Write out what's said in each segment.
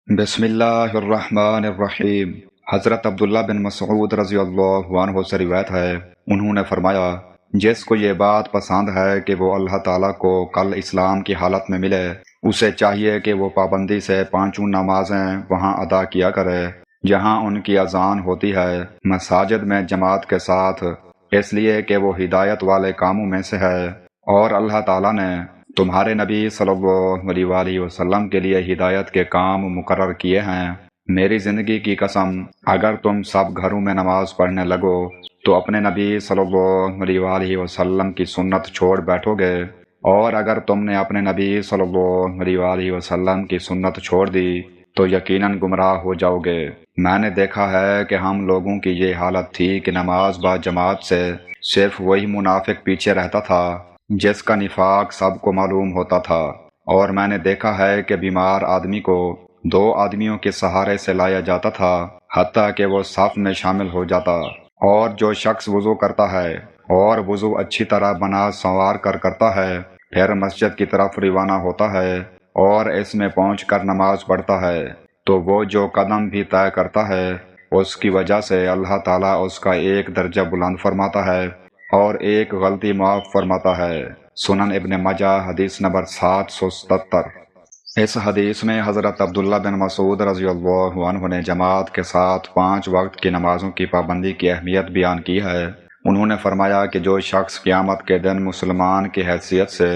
بسم اللہ الرحمن الرحیم۔ حضرت عبداللہ بن مسعود رضی اللہ عنہ سے روایت ہے، انہوں نے فرمایا، جس کو یہ بات پسند ہے کہ وہ اللہ تعالیٰ کو کل اسلام کی حالت میں ملے، اسے چاہیے کہ وہ پابندی سے پانچوں نمازیں وہاں ادا کیا کرے جہاں ان کی اذان ہوتی ہے، مساجد میں جماعت کے ساتھ، اس لیے کہ وہ ہدایت والے کاموں میں سے ہے، اور اللہ تعالیٰ نے تمہارے نبی صلی اللہ علیہ وآلہ وسلم کے لیے ہدایت کے کام مقرر کیے ہیں۔ میری زندگی کی قسم، اگر تم سب گھروں میں نماز پڑھنے لگو تو اپنے نبی صلی اللہ علیہ وآلہ وسلم کی سنت چھوڑ بیٹھو گے، اور اگر تم نے اپنے نبی صلی اللہ علیہ وآلہ وسلم کی سنت چھوڑ دی تو یقیناً گمراہ ہو جاؤ گے۔ میں نے دیکھا ہے کہ ہم لوگوں کی یہ حالت تھی کہ نماز با جماعت سے صرف وہی منافق پیچھے رہتا تھا جس کا نفاق سب کو معلوم ہوتا تھا، اور میں نے دیکھا ہے کہ بیمار آدمی کو دو آدمیوں کے سہارے سے لایا جاتا تھا حتیٰ کہ وہ صف میں شامل ہو جاتا، اور جو شخص وضو کرتا ہے اور وضو اچھی طرح بنا سنوار کر کرتا ہے، پھر مسجد کی طرف روانہ ہوتا ہے اور اس میں پہنچ کر نماز پڑھتا ہے، تو وہ جو قدم بھی طے کرتا ہے اس کی وجہ سے اللہ تعالیٰ اس کا ایک درجہ بلند فرماتا ہے اور ایک غلطی معاف فرماتا ہے۔ سنن ابن ماجہ حدیث نمبر 777۔ اس حدیث میں حضرت عبداللہ بن مسعود رضی اللہ عنہ نے جماعت کے ساتھ 5 وقت کی نمازوں کی پابندی کی اہمیت بیان کی ہے۔ انہوں نے فرمایا کہ جو شخص قیامت کے دن مسلمان کی حیثیت سے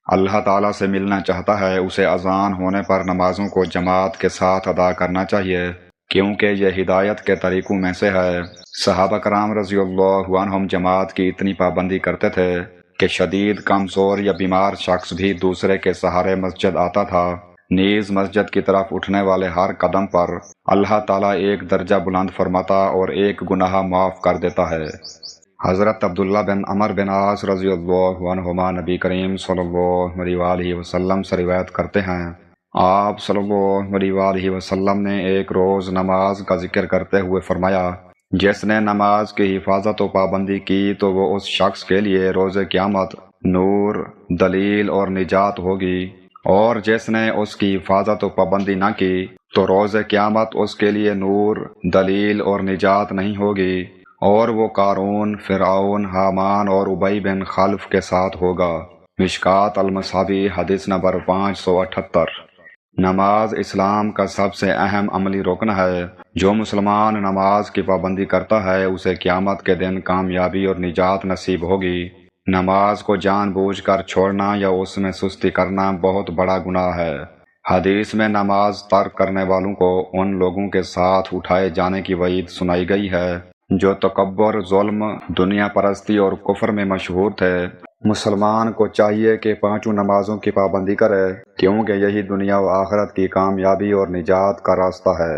اللہ تعالیٰ سے ملنا چاہتا ہے، اسے اذان ہونے پر نمازوں کو جماعت کے ساتھ ادا کرنا چاہیے، کیونکہ یہ ہدایت کے طریقوں میں سے ہے۔ صحابہ کرام رضی اللہ عنہم جماعت کی اتنی پابندی کرتے تھے کہ شدید کمزور یا بیمار شخص بھی دوسرے کے سہارے مسجد آتا تھا، نیز مسجد کی طرف اٹھنے والے ہر قدم پر اللہ تعالیٰ ایک درجہ بلند فرماتا اور ایک گناہ معاف کر دیتا ہے۔ حضرت عبداللہ بن عمر بن عاص رضی اللہ عنہما نبی کریم صلی اللہ علیہ وآلہ وسلم سے روایت کرتے ہیں، آپ صلی اللہ علیہ وآلہ وسلم نے ایک روز نماز کا ذکر کرتے ہوئے فرمایا، جس نے نماز کی حفاظت و پابندی کی تو وہ اس شخص کے لیے روز قیامت نور، دلیل اور نجات ہوگی، اور جس نے اس کی حفاظت و پابندی نہ کی تو روز قیامت اس کے لیے نور، دلیل اور نجات نہیں ہوگی، اور وہ قارون، فرعون، حامان اور ابی بن خلف کے ساتھ ہوگا۔ مشکوٰۃ المصابیح حدیث نمبر 578۔ نماز اسلام کا سب سے اہم عملی رکن ہے۔ جو مسلمان نماز کی پابندی کرتا ہے اسے قیامت کے دن کامیابی اور نجات نصیب ہوگی۔ نماز کو جان بوجھ کر چھوڑنا یا اس میں سستی کرنا بہت بڑا گناہ ہے۔ حدیث میں نماز ترک کرنے والوں کو ان لوگوں کے ساتھ اٹھائے جانے کی وعید سنائی گئی ہے جو تکبر، ظلم، دنیا پرستی اور کفر میں مشہور تھے۔ مسلمان کو چاہیے کہ 5 نمازوں کی پابندی کرے، کیونکہ یہی دنیا و آخرت کی کامیابی اور نجات کا راستہ ہے۔